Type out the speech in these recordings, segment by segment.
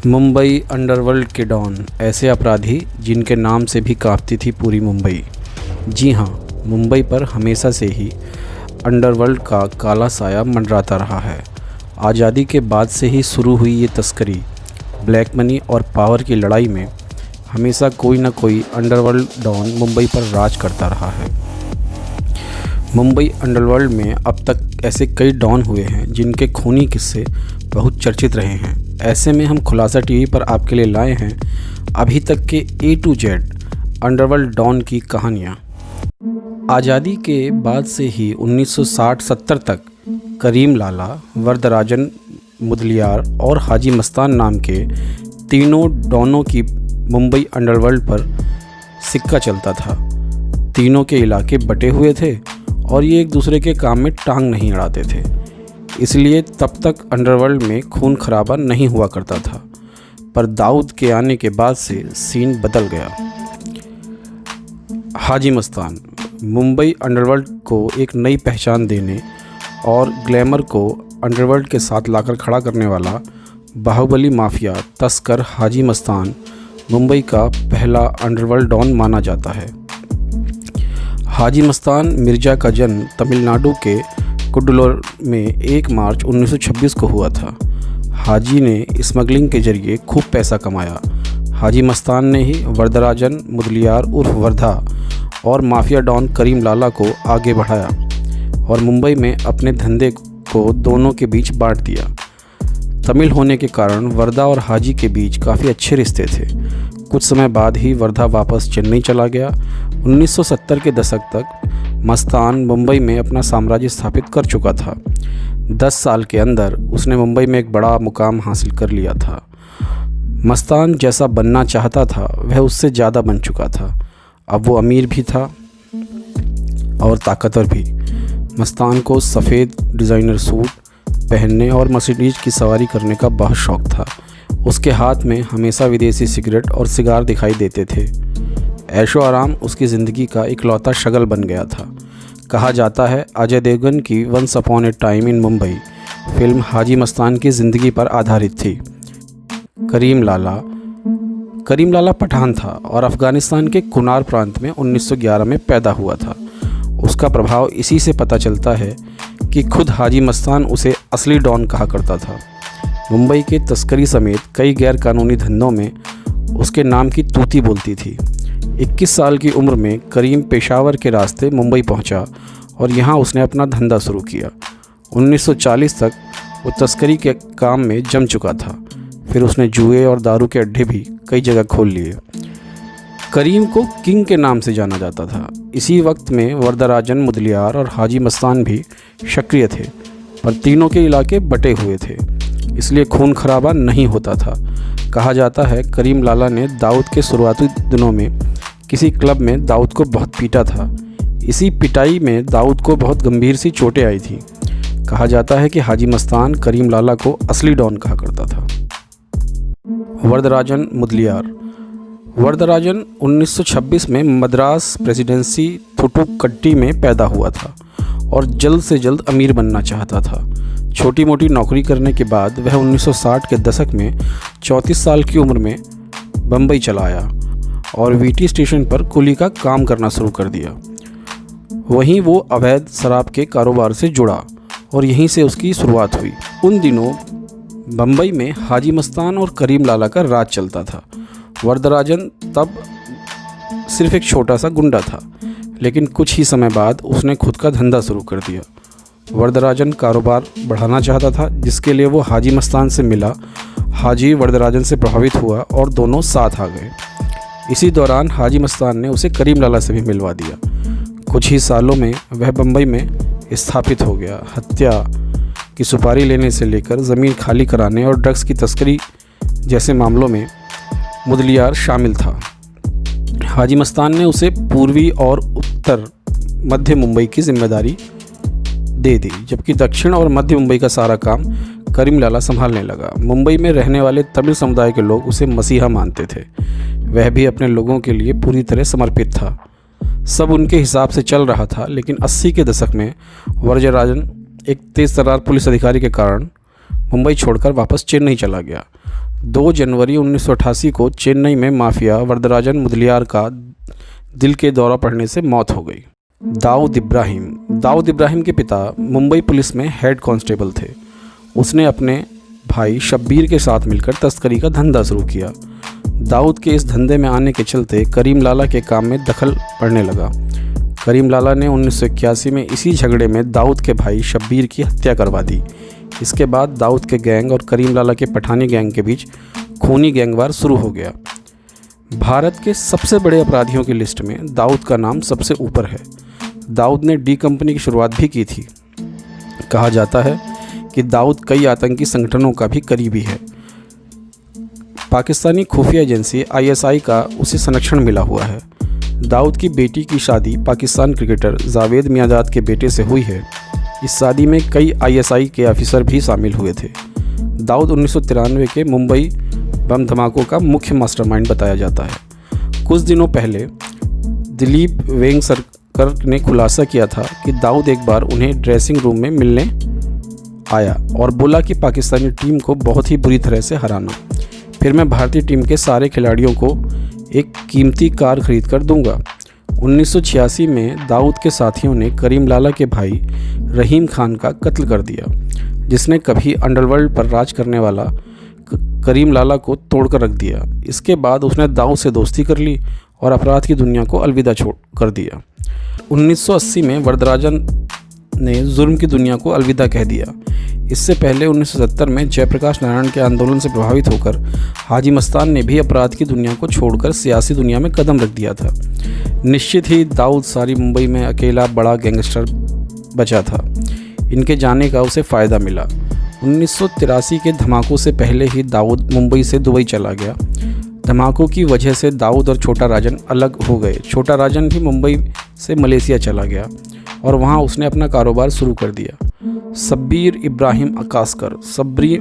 Mumbai underworld के don, ऐसे अपराधी जिनके नाम से भी कांपती थी पूरी मुंबई। जी हाँ, मुंबई पर हमेशा से ही अंडरवर्ल्ड का काला साया मंडराता रहा है। आज़ादी के बाद से ही शुरू हुई ये तस्करी, ब्लैक मनी और पावर की लड़ाई में हमेशा कोई ना कोई अंडरवर्ल्ड डॉन मुंबई पर राज करता रहा है। मुंबई अंडरवर्ल्ड में अब तक ऐसे कई डॉन हुए हैं जिनके खूनी किस्से बहुत चर्चित रहे हैं। ऐसे में हम खुलासा टीवी पर आपके लिए लाए हैं अभी तक के A to Z underworld don की कहानियाँ। आज़ादी के बाद से ही 1960-70 तक करीम लाला, वरदराजन मुदलियार और हाजी मस्तान नाम के तीनों डॉनों की मुंबई अंडरवर्ल्ड पर सिक्का चलता था। तीनों के इलाके बटे हुए थे और ये एक दूसरे के काम में टांग नहीं अड़ाते थे, इसलिए तब तक अंडरवर्ल्ड में खून खराबा नहीं हुआ करता था। पर दाऊद के आने के बाद से सीन बदल गया। हाजी मस्तान मुंबई अंडरवर्ल्ड को एक नई पहचान देने और ग्लैमर को अंडरवर्ल्ड के साथ लाकर खड़ा करने वाला बाहुबली माफिया तस्कर हाजी मस्तान मुंबई का पहला अंडरवर्ल्ड डॉन माना जाता है। हाजी मस्तान मिर्ज़ा का जन्म तमिलनाडु के कुड्डलोर में 1 मार्च 1926 को हुआ था। हाजी ने स्मगलिंग के जरिए खूब पैसा कमाया। हाजी मस्तान ने ही वरदराजन मुदलियार उर्फ वर्धा और माफिया डॉन करीम लाला को आगे बढ़ाया और मुंबई में अपने धंधे को दोनों के बीच बांट दिया। तमिल होने के कारण वर्धा और हाजी के बीच काफ़ी अच्छे रिश्ते थे। कुछ समय बाद ही वर्धा वापस चेन्नई चला गया। 1970 के दशक तक मस्तान मुंबई में अपना साम्राज्य स्थापित कर चुका था। 10 साल के अंदर उसने मुंबई में एक बड़ा मुकाम हासिल कर लिया था। मस्तान जैसा बनना चाहता था वह उससे ज़्यादा बन चुका था। अब वो अमीर भी था और ताकतवर भी। मस्तान को सफ़ेद डिज़ाइनर सूट पहनने और मर्सिडीज की सवारी करने का बहुत शौक़ था। उसके हाथ में हमेशा विदेशी सिगरेट और सिगार दिखाई देते थे। ऐशो आराम उसकी ज़िंदगी का इकलौता शगल बन गया था। कहा जाता है अजय देवगन की once upon a time in Mumbai film Haji Mastan की ज़िंदगी पर आधारित थी। करीम लाला पठान था और अफ़गानिस्तान के कुनार प्रांत में 1911 में पैदा हुआ था। उसका प्रभाव इसी से पता चलता है कि खुद हाजी मस्तान उसे असली डॉन कहा करता था। मुंबई के तस्करी समेत कई गैर कानूनी धंधों में उसके नाम की तूती बोलती थी। 21 साल की उम्र में करीम पेशावर के रास्ते मुंबई पहुंचा और यहां उसने अपना धंधा शुरू किया। 1940 तक वो तस्करी के काम में जम चुका था। फिर उसने जुए और दारू के अड्डे भी कई जगह खोल लिए। करीम को किंग के नाम से जाना जाता था। इसी वक्त में वरदराजन मुदलियार और हाजी मस्तान भी सक्रिय थे, पर तीनों के इलाके बटे हुए थे, इसलिए खून खराबा नहीं होता था। कहा जाता है करीम लाला ने दाऊद के शुरुआती दिनों में किसी क्लब में दाऊद को बहुत पीटा था। इसी पिटाई में दाऊद को बहुत गंभीर सी चोटें आई थी। कहा जाता है कि हाजी मस्तान करीम लाला को असली डॉन कहा करता था। वरदराजन मुदलियार 1926 में मद्रास प्रेसिडेंसी थुटुक्कट्टी में पैदा हुआ था और जल्द से जल्द अमीर बनना चाहता था। छोटी मोटी नौकरी करने के बाद वह 1960 के दशक में 34 साल की उम्र में बम्बई चला आया और वीटी स्टेशन पर कुली का काम करना शुरू कर दिया। वहीं वो अवैध शराब के कारोबार से जुड़ा और यहीं से उसकी शुरुआत हुई। उन दिनों बम्बई में हाजी मस्तान और करीम लाला का राज चलता था। वरदराजन तब सिर्फ एक छोटा सा गुंडा था, लेकिन कुछ ही समय बाद उसने खुद का धंधा शुरू कर दिया। वरदराजन कारोबार बढ़ाना चाहता था, जिसके लिए वो हाजी मस्तान से मिला। हाजी वरदराजन से प्रभावित हुआ और दोनों साथ आ गए। इसी दौरान हाजी मस्तान ने उसे करीम लाला से भी मिलवा दिया। कुछ ही सालों में वह बम्बई में स्थापित हो गया। हत्या की सुपारी लेने से लेकर ज़मीन खाली कराने और ड्रग्स की तस्करी जैसे मामलों में मुदलियार शामिल था। हाजी मस्तान ने उसे पूर्वी और उत्तर मध्य मुंबई की जिम्मेदारी दे दी, जबकि दक्षिण और मध्य मुंबई का सारा काम करीम लाला संभालने लगा। मुंबई में रहने वाले तमिल समुदाय के लोग उसे मसीहा मानते थे। वह भी अपने लोगों के लिए पूरी तरह समर्पित था। सब उनके हिसाब से चल रहा था, लेकिन 80 के दशक में वरदराजन एक तेज़ तर्रार पुलिस अधिकारी के कारण मुंबई छोड़कर वापस चेन्नई चला गया। 2 जनवरी 1988 को चेन्नई में माफिया वरदराजन मुदलियार का दिल के दौरा पड़ने से मौत हो गई। दाऊद इब्राहिम के पिता मुंबई पुलिस में हेड कांस्टेबल थे। उसने अपने भाई शब्बीर के साथ मिलकर तस्करी का धंधा शुरू किया। दाऊद के इस धंधे में आने के चलते करीम लाला के काम में दखल पड़ने लगा। करीम लाला ने 1981 में इसी झगड़े में दाऊद के भाई शब्बीर की हत्या करवा दी। इसके बाद दाऊद के गैंग और करीम लाला के पठानी गैंग के बीच खूनी गैंगवार शुरू हो गया। भारत के सबसे बड़े अपराधियों की लिस्ट में दाऊद का नाम सबसे ऊपर है। दाऊद ने डी कंपनी की शुरुआत भी की थी। कहा जाता है कि दाऊद कई आतंकी संगठनों का भी करीबी है। पाकिस्तानी खुफिया एजेंसी ISI का उसे संरक्षण मिला हुआ है। दाऊद की बेटी की शादी पाकिस्तान क्रिकेटर जावेद मियांदाद के बेटे से हुई है। इस शादी में कई ISI के ऑफिसर भी शामिल हुए थे। दाऊद 1993 के मुंबई बम धमाकों का मुख्य मास्टरमाइंड बताया जाता है। कुछ दिनों पहले दिलीप वेंगसरकर ने खुलासा किया था कि दाऊद एक बार उन्हें ड्रेसिंग रूम में मिलने आया और बोला कि पाकिस्तानी टीम को बहुत ही बुरी तरह से हराना, फिर मैं भारतीय टीम के सारे खिलाड़ियों को एक कीमती कार खरीद कर दूंगा। 1986 में दाऊद के साथियों ने करीम लाला के भाई रहीम खान का कत्ल कर दिया, जिसने कभी अंडरवर्ल्ड पर राज करने वाला करीम लाला को तोड़कर रख दिया। इसके बाद उसने दाऊद से दोस्ती कर ली और अपराध की दुनिया को अलविदा छोड़ कर दिया। 1980 में वरदराजन ने जुर्म की दुनिया को अलविदा कह दिया। इससे पहले 1970 में जयप्रकाश नारायण के आंदोलन से प्रभावित होकर हाजी मस्तान ने भी अपराध की दुनिया को छोड़कर सियासी दुनिया में कदम रख दिया था। निश्चित ही दाऊद सारी मुंबई में अकेला बड़ा गैंगस्टर बचा था। इनके जाने का उसे फ़ायदा मिला। 1983 के धमाकों से पहले ही दाऊद मुंबई से दुबई चला गया। धमाकों की वजह से दाऊद और छोटा राजन अलग हो गए। छोटा राजन भी मुंबई से मलेशिया चला गया और वहां उसने अपना कारोबार शुरू कर दिया। शब्बीर इब्राहिम अकासकर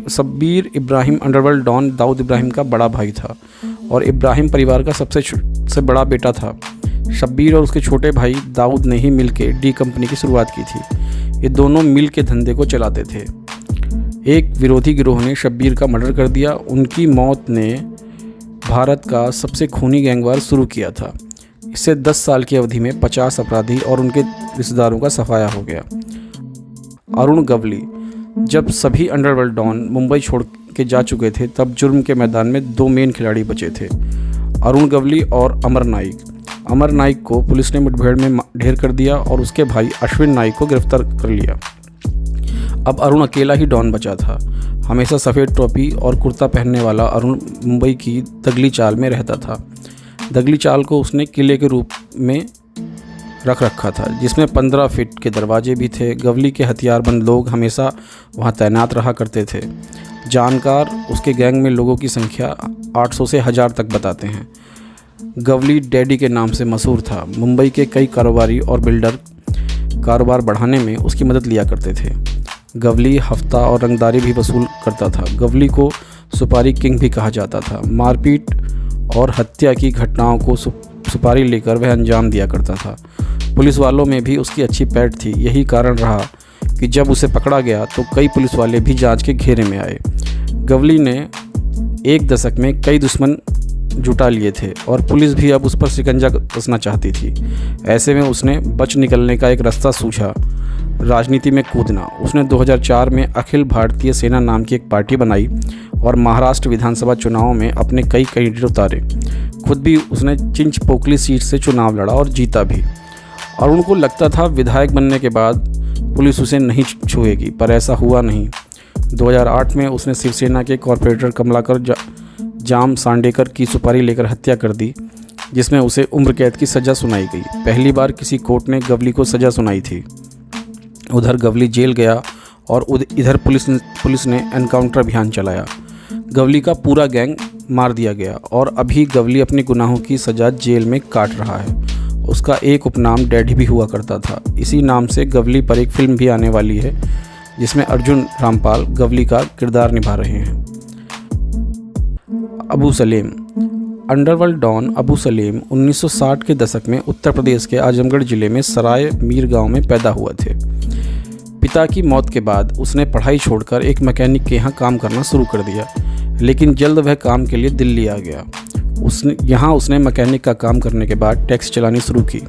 शब्बीर इब्राहिम अंडरवर्ल्ड डॉन दाऊद इब्राहिम का बड़ा भाई था और इब्राहिम परिवार का सबसे बड़ा बेटा था। शब्बीर और उसके छोटे भाई दाऊद ने ही मिलकर डी कंपनी की शुरुआत की थी। ये दोनों मिल के धंधे को चलाते थे। एक विरोधी गिरोह ने शब्बीर का मर्डर कर दिया। उनकी मौत ने भारत का सबसे खूनी गैंगवार शुरू किया था। इससे 10 साल की अवधि में 50 अपराधी और उनके रिश्तेदारों का सफाया हो गया। अरुण गवली। जब सभी अंडरवर्ल्ड डॉन मुंबई छोड़ के जा चुके थे, तब जुर्म के मैदान में 2 मेन खिलाड़ी बचे थे, अरुण गवली और अमर नाइक। अमर नाइक को पुलिस ने मुठभेड़ में ढेर कर दिया और उसके भाई अश्विन नाइक को गिरफ्तार कर लिया। अब अरुण अकेला ही डॉन बचा था। हमेशा सफ़ेद टोपी और कुर्ता पहनने वाला अरुण मुंबई की दगली चाल में रहता था। दगली चाल को उसने किले के रूप में रख रखा था, जिसमें 15 फीट के दरवाजे भी थे। गवली के हथियारबंद लोग हमेशा वहां तैनात रहा करते थे। जानकार उसके गैंग में लोगों की संख्या 800 से 1000 तक बताते हैं। गवली डैडी के नाम से मशहूर था। मुंबई के कई कारोबारी और बिल्डर कारोबार बढ़ाने में उसकी मदद लिया करते थे। गवली हफ्ता और रंगदारी भी वसूल करता था। गवली को सुपारी किंग भी कहा जाता था। मारपीट और हत्या की घटनाओं को सुपारी लेकर वह अंजाम दिया करता था। पुलिस वालों में भी उसकी अच्छी पैठ थी। यही कारण रहा कि जब उसे पकड़ा गया तो कई पुलिस वाले भी जांच के घेरे में आए। गवली ने 1 दशक में कई दुश्मन जुटा लिए थे और पुलिस भी अब उस पर शिकंजा कसना चाहती थी। ऐसे में उसने बच निकलने का एक रास्ता सूझा, राजनीति में कूदना। उसने 2004 में अखिल भारतीय सेना नाम की एक पार्टी बनाई और महाराष्ट्र विधानसभा चुनावों में अपने कई कैंडिडेट उतारे। खुद भी उसने चिंचपोकली सीट से चुनाव लड़ा और जीता भी। और उनको लगता था विधायक बनने के बाद पुलिस उसे नहीं छुएगी, पर ऐसा हुआ नहीं। 2008 में उसने शिवसेना के कॉरपोरेटर कमलाकर जाम सांडेकर की सुपारी लेकर हत्या कर दी, जिसमें उसे उम्र कैद की सज़ा सुनाई गई। पहली बार किसी कोर्ट ने गवली को सज़ा सुनाई थी। उधर गवली जेल गया और इधर पुलिस ने एनकाउंटर अभियान चलाया। गवली का पूरा गैंग मार दिया गया और अभी गवली अपने गुनाहों की सज़ा जेल में काट रहा है। उसका एक उपनाम डैडी भी हुआ करता था। इसी नाम से गवली पर एक फिल्म भी आने वाली है, जिसमें अर्जुन रामपाल गवली का किरदार निभा रहे हैं। अबू सलेम। अंडरवर्ल्ड डॉन अबू सलेम 1960 के दशक में उत्तर प्रदेश के आजमगढ़ ज़िले में सराय मीर गांव में पैदा हुए थे। पिता की मौत के बाद उसने पढ़ाई छोड़कर एक मैकेनिक के यहाँ काम करना शुरू कर दिया। लेकिन जल्द वह काम के लिए दिल्ली आ गया। यहाँ उसने मैकेनिक का काम करने के बाद टैक्सी चलानी शुरू की।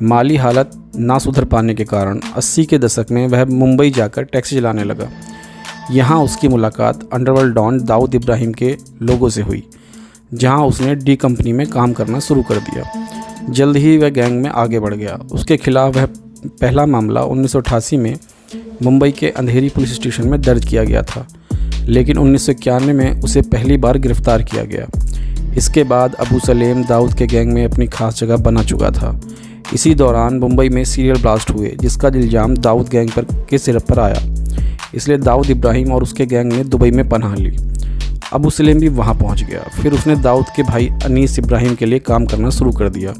माली हालत ना सुधर पाने के कारण 80 के दशक में वह मुंबई जाकर टैक्सी चलाने लगा। यहाँ उसकी मुलाकात अंडरवर्ल्ड डॉन दाऊद इब्राहिम के लोगों से हुई, जहाँ उसने डी कंपनी में काम करना शुरू कर दिया। जल्द ही वह गैंग में आगे बढ़ गया। उसके खिलाफ वह पहला मामला 1988 में मुंबई के अंधेरी पुलिस स्टेशन में दर्ज किया गया था, लेकिन 1991 में उसे पहली बार गिरफ्तार किया गया। इसके बाद अबू सलेम दाऊद के गैंग में अपनी खास जगह बना चुका था। इसी दौरान मुंबई में सीरियल ब्लास्ट हुए, जिसका इल्ज़ाम दाऊद गैंग के सिर पर आया। इसलिए दाऊद इब्राहिम और उसके गैंग ने दुबई में पनाह ली। अबू सलेम भी वहां पहुंच गया। फिर उसने दाऊद के भाई अनीस इब्राहिम के लिए काम करना शुरू कर दिया।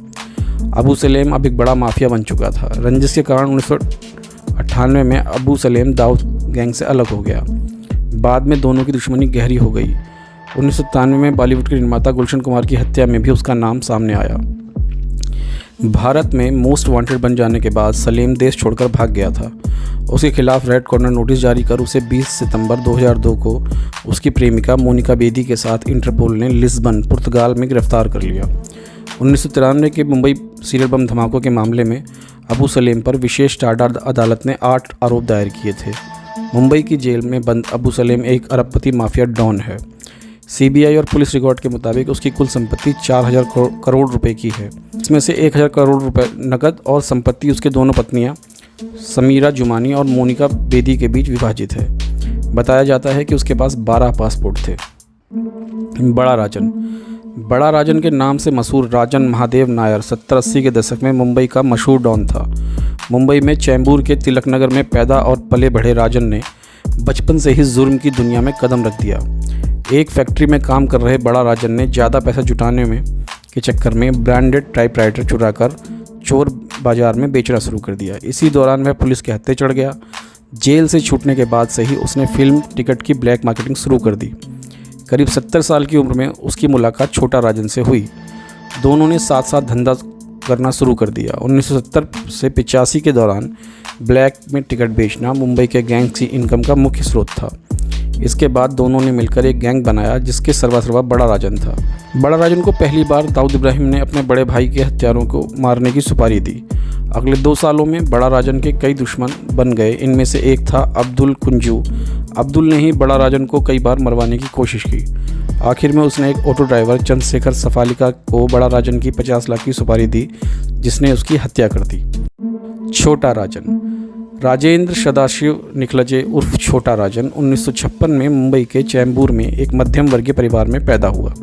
अबू सलेम अब एक बड़ा माफिया बन चुका था। रंजिश के कारण 1998 में अबू सलेम दाऊद गैंग से अलग हो गया। बाद में दोनों की दुश्मनी गहरी हो गई। 1993 में बॉलीवुड के निर्माता गुलशन कुमार की हत्या में भी उसका नाम सामने आया। भारत में मोस्ट वांटेड बन जाने के बाद सलेम देश छोड़कर भाग गया था। उसके खिलाफ रेड कॉर्नर नोटिस जारी कर उसे 20 सितंबर 2002 को उसकी प्रेमिका मोनिका बेदी के साथ इंटरपोल ने लिस्बन, पुर्तगाल में गिरफ्तार कर लिया। 1993 के मुंबई सीरियल बम धमाकों के मामले में अबू सलेम पर विशेष टाडा अदालत ने 8 आरोप दायर किए थे। मुंबई की जेल में बंद अबू सलेम एक अरबपति माफिया डॉन है। सीबीआई और पुलिस रिकॉर्ड के मुताबिक उसकी कुल संपत्ति 4000 करोड़ रुपए की है। इसमें से 1000 करोड़ रुपए नकद और संपत्ति उसके दोनों पत्नियां समीरा जुमानी और मोनिका बेदी के बीच विभाजित है। बताया जाता है कि उसके पास 12 पासपोर्ट थे। बड़ा राजन के नाम से मशहूर राजन महादेव नायर 70-80 के दशक में मुंबई का मशहूर डॉन था। मुंबई में चैम्बूर के तिलक नगर में पैदा और पले बढ़े राजन ने बचपन से ही जुर्म की दुनिया में कदम रख दिया। एक फैक्ट्री में काम कर रहे बड़ा राजन ने ज़्यादा पैसा जुटाने के चक्कर में ब्रांडेड टाइपराइटर चुराकर चोर बाजार में बेचना शुरू कर दिया। इसी दौरान वह पुलिस के हत्थे चढ़ गया। जेल से छूटने के बाद से ही उसने फिल्म टिकट की ब्लैक मार्केटिंग शुरू कर दी। करीब 70 साल की उम्र में उसकी मुलाकात छोटा राजन से हुई। दोनों ने साथ साथ धंधा करना शुरू कर दिया। 1970 से 85 के दौरान ब्लैक में टिकट बेचना मुंबई के गैंग की इनकम का मुख्य स्रोत था। इसके बाद दोनों ने मिलकर एक गैंग बनाया जिसके सर्वा बड़ा राजन था। बड़ा राजन को पहली बार दाऊद इब्राहिम ने अपने बड़े भाई के हत्यारों को मारने की सुपारी दी। अगले 2 सालों में बड़ा राजन के कई दुश्मन बन गए। इनमें से एक था अब्दुल कुंजू। अब्दुल ने ही बड़ा राजन को कई बार मरवाने की कोशिश की। आखिर में उसने एक ऑटो ड्राइवर चंद्रशेखर सफालिका को बड़ा राजन की 50 लाख की सुपारी दी, जिसने उसकी हत्या कर दी। छोटा राजन राजेंद्र सदाशिव निखलजे उर्फ छोटा राजन 1956 में मुंबई के चैम्बूर में एक मध्यम वर्गीय परिवार में पैदा हुआ।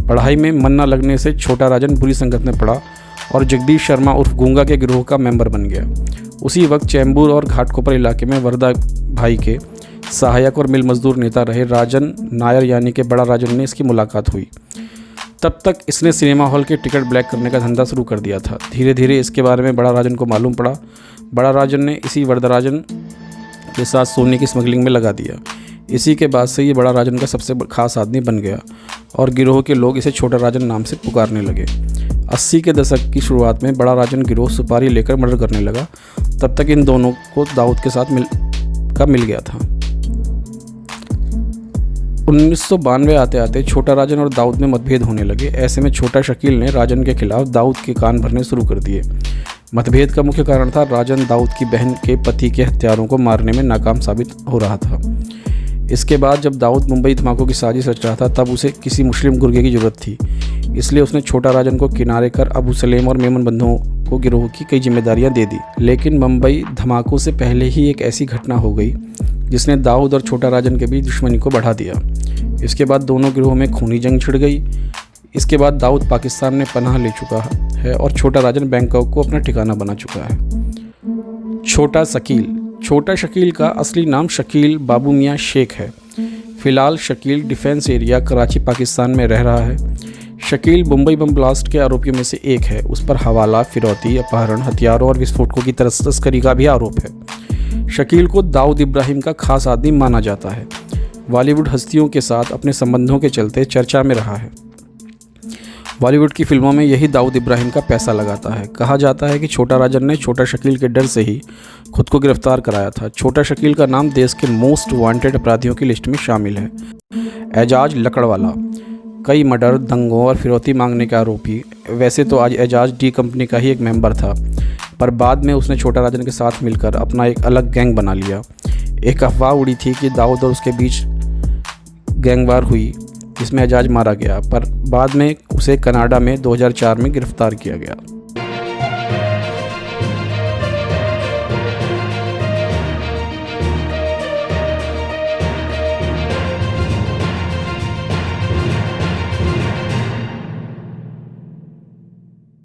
पढ़ाई में मन न लगने से छोटा राजन बुरी संगत में पड़ा और जगदीश शर्मा उर्फ गूंगा के गिरोह का मेंबर बन गया। उसी वक्त चैम्बूर और घाटकोपर इलाके में वरदा भाई के सहायक और मिल मजदूर नेता रहे राजन नायर यानी कि बड़ा राजन ने इसकी मुलाकात हुई। तब तक इसने सिनेमा हॉल के टिकट ब्लैक करने का धंधा शुरू कर दिया था। धीरे धीरे इसके बारे में बड़ा राजन को मालूम पड़ा। बड़ा राजन ने इसी वरदराजन के साथ सोने की स्मगलिंग में लगा दिया। इसी के बाद से ये बड़ा राजन का सबसे खास आदमी बन गया और गिरोह के लोग इसे छोटा राजन नाम से पुकारने लगे। 80 के दशक की शुरुआत में बड़ा राजन गिरोह सुपारी लेकर मर्डर करने लगा। तब तक इन दोनों को दाऊद के साथ मिल गया था। 1992 आते आते छोटा राजन और दाऊद में मतभेद होने लगे। ऐसे में छोटा शकील ने राजन के खिलाफ दाऊद के कान भरने शुरू कर दिए। मतभेद का मुख्य कारण था राजन दाऊद की बहन के पति के हत्यारों को मारने में नाकाम साबित हो रहा था। इसके बाद जब दाऊद मुंबई धमाकों की साजिश रच रहा था, तब उसे किसी मुस्लिम गुर्गे की जरूरत थी। इसलिए उसने छोटा राजन को किनारे कर अबू सलेम और मेमन बंधुओं को गिरोह की कई जिम्मेदारियां दे दी। लेकिन मुंबई धमाकों से पहले ही एक ऐसी घटना हो गई जिसने दाऊद और छोटा राजन के बीच दुश्मनी को बढ़ा दिया। इसके बाद दोनों गिरोह में खूनी जंग छिड़ गई। इसके बाद दाऊद पाकिस्तान में पनाह ले चुका है और छोटा राजन बैंकॉक को अपना ठिकाना बना चुका है। छोटा शकील का असली नाम शकील बाबू मियाँ शेख है। फिलहाल शकील डिफेंस एरिया कराची पाकिस्तान में रह रहा है। शकील मुंबई बम ब्लास्ट के आरोपियों में से एक है। उस पर हवाला, फिरौती, अपहरण, हथियारों और विस्फोटकों की तस्करी का भी आरोप है। शकील को दाऊद इब्राहिम का खास आदमी माना जाता है। बॉलीवुड हस्तियों के साथ अपने संबंधों के चलते चर्चा में रहा है। बॉलीवुड की फिल्मों में यही दाऊद इब्राहिम का पैसा लगाता है। कहा जाता है कि छोटा राजन ने छोटा शकील के डर से ही खुद को गिरफ्तार कराया था। छोटा शकील का नाम देश के मोस्ट वांटेड अपराधियों की लिस्ट में शामिल है। एजाज लकड़वाला, कई मर्डर, दंगों और फिरौती मांगने का आरोपी। वैसे तो आज एजाज डी कंपनी का ही एक मेंबर था, पर बाद में उसने छोटा राजन के साथ मिलकर अपना एक अलग गैंग बना लिया। एक अफवाह उड़ी थी कि दाऊद और उसके बीच गैंगवार हुई जिसमें एजाज मारा गया, पर बाद में उसे कनाडा में 2004 में गिरफ्तार किया गया।